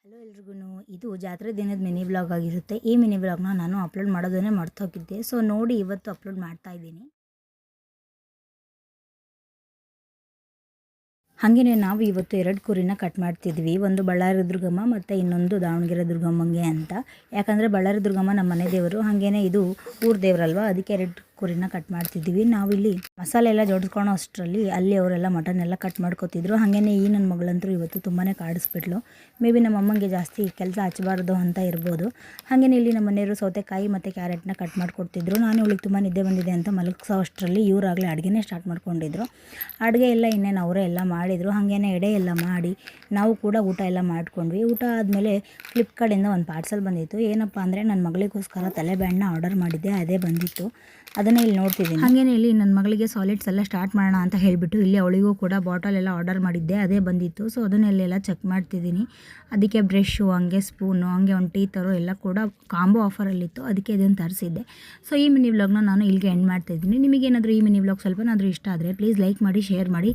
Hello ಎಲ್ರಿಗೂ, ಇದು ಜಾತ್ರೆ ದಿನದ ಮಿನಿ ವ್ಲಾಗ್ ಆಗಿರುತ್ತೆ. ಈ ಮಿನಿ ವ್ಲಾಗ್ನ ನಾನು ಅಪ್ಲೋಡ್ ಮಾಡೋದನ್ನೇ ಮರ್ತೋಗಿದ್ದೆ. ಸೊ ನೋಡಿ, ಇವತ್ತು ಅಪ್ಲೋಡ್ ಮಾಡ್ತಾ ಇದ್ದೀನಿ. ಹಾಗೆಯೇ ನಾವು ಇವತ್ತು 2 ಕುರಿನ ಕಟ್ ಮಾಡ್ತಿದ್ವಿ. ಒಂದು ಬಳ್ಳಾರಿ ದುರ್ಗಮ್ಮ ಮತ್ತು ಇನ್ನೊಂದು ದಾವಣಗೆರೆ ದುರ್ಗಮ್ಮಂಗೆ ಅಂತ. ಯಾಕಂದರೆ ಬಳ್ಳಾರಿ ದುರ್ಗಮ್ಮ ನಮ್ಮ ಮನೆ ದೇವರು, ಹಾಗೆಯೇ ಇದು ಊರು ದೇವರಲ್ವ, ಅದಕ್ಕೆ 2 ಕುರಿನ ಕಟ್ ಮಾಡ್ತಿದ್ವಿ. ನಾವಿಲ್ಲಿ ಮಸಾಲೆ ಎಲ್ಲ ಜೋಡಿಸ್ಕೊಳೋ ಅಷ್ಟರಲ್ಲಿ ಅಲ್ಲಿ ಅವರೆಲ್ಲ ಮಟನ್ ಎಲ್ಲ ಕಟ್ ಮಾಡ್ಕೊತಿದ್ರು. ಹಾಗೆಯೇ ಈ ನನ್ನ ಮಗಳಂತರೂ ಇವತ್ತು ತುಂಬಾ ಕಾಡಿಸ್ಬಿಟ್ಲು. ಮೇ ಬಿ ನಮ್ಮ ಅಮ್ಮಂಗೆ ಜಾಸ್ತಿ ಕೆಲಸ ಹಚ್ಚಬಾರ್ದು ಅಂತ ಇರ್ಬೋದು. ಹಾಗೆಯೇ ಇಲ್ಲಿ ನಮ್ಮ ಮನೆಯವರು ಸೌತೆಕಾಯಿ ಮತ್ತು ಕ್ಯಾರೆಟ್ನ ಕಟ್ ಮಾಡಿಕೊಡ್ತಿದ್ರು. ನಾನು ಇವಳಿಗೆ ತುಂಬ ನಿದ್ದೆ ಬಂದಿದೆ ಅಂತ ಮಲಗಿಸೋ ಅಷ್ಟರಲ್ಲಿ ಇವರಾಗಲೇ ಅಡುಗೆನೇ ಸ್ಟಾರ್ಟ್ ಮಾಡ್ಕೊಂಡಿದ್ರು. ಅಡುಗೆ ಎಲ್ಲ ಇನ್ನೇನು ಅವರೇ ಎಲ್ಲ ಮಾಡಿದರು. ಹಾಗೇನೆ ಎಡೆ ಎಲ್ಲ ಮಾಡಿ ನಾವು ಕೂಡ ಊಟ ಎಲ್ಲ ಮಾಡ್ಕೊಂಡ್ವಿ. ಊಟ ಆದಮೇಲೆ ಫ್ಲಿಪ್ಕಾರ್ಟಿಂದ ಒಂದು ಪಾರ್ಸಲ್ ಬಂದಿತ್ತು. ಏನಪ್ಪ ಅಂದರೆ ನನ್ನ ಮಗಳಿಗೋಸ್ಕರ ತಲೆಬ್ಯಾಂಡ್ನ ಆರ್ಡರ್ ಮಾಡಿದ್ದೆ, ಅದೇ ಬಂದಿತ್ತು. ಅದನ್ನೇ ಇಲ್ಲಿ ನೋಡ್ತಿದ್ದೀನಿ. ಹಾಗೇನೆ ಇಲ್ಲಿ ನನ್ನ ಮಗಳಿಗೆ ಸಾಲಿಡ್ಸ್ ಎಲ್ಲ ಸ್ಟಾರ್ಟ್ ಮಾಡೋಣ ಅಂತ ಹೇಳಿಬಿಟ್ಟು ಇಲ್ಲಿ ಅವಳಿಗೂ ಕೂಡ ಬಾಟಲ್ ಎಲ್ಲ ಆರ್ಡರ್ ಮಾಡಿದ್ದೆ, ಅದೇ ಬಂದಿತ್ತು. ಸೊ ಅದನ್ನೆಲ್ಲ ಚೆಕ್ ಮಾಡ್ತಿದ್ದೀನಿ. ಅದಕ್ಕೆ ಬ್ರಷು, ಹಂಗೆ ಸ್ಪೂನು, ಹಂಗೆ ಒಂದು ಟೀ ತರೋ ಎಲ್ಲ ಕೂಡ ಕಾಂಬೋ ಆಫರಲ್ಲಿತ್ತು, ಅದಕ್ಕೆ ಇದನ್ನು ತರಿಸಿದ್ದೆ. ಸೊ ಈ ಮಿನಿ ವ್ಲಾಗ್ನ ನಾನು ಇಲ್ಲಿಗೆ ಎಂಡ್ ಮಾಡ್ತಾಯಿದ್ದೀನಿ. ನಿಮಗೇನಾದರೂ ಈ ಮಿನಿ ವ್ಲಾಗ್ ಸ್ವಲ್ಪನಾದರೂ ಇಷ್ಟ ಆದರೆ ಪ್ಲೀಸ್ ಲೈಕ್ ಮಾಡಿ, ಶೇರ್ ಮಾಡಿ.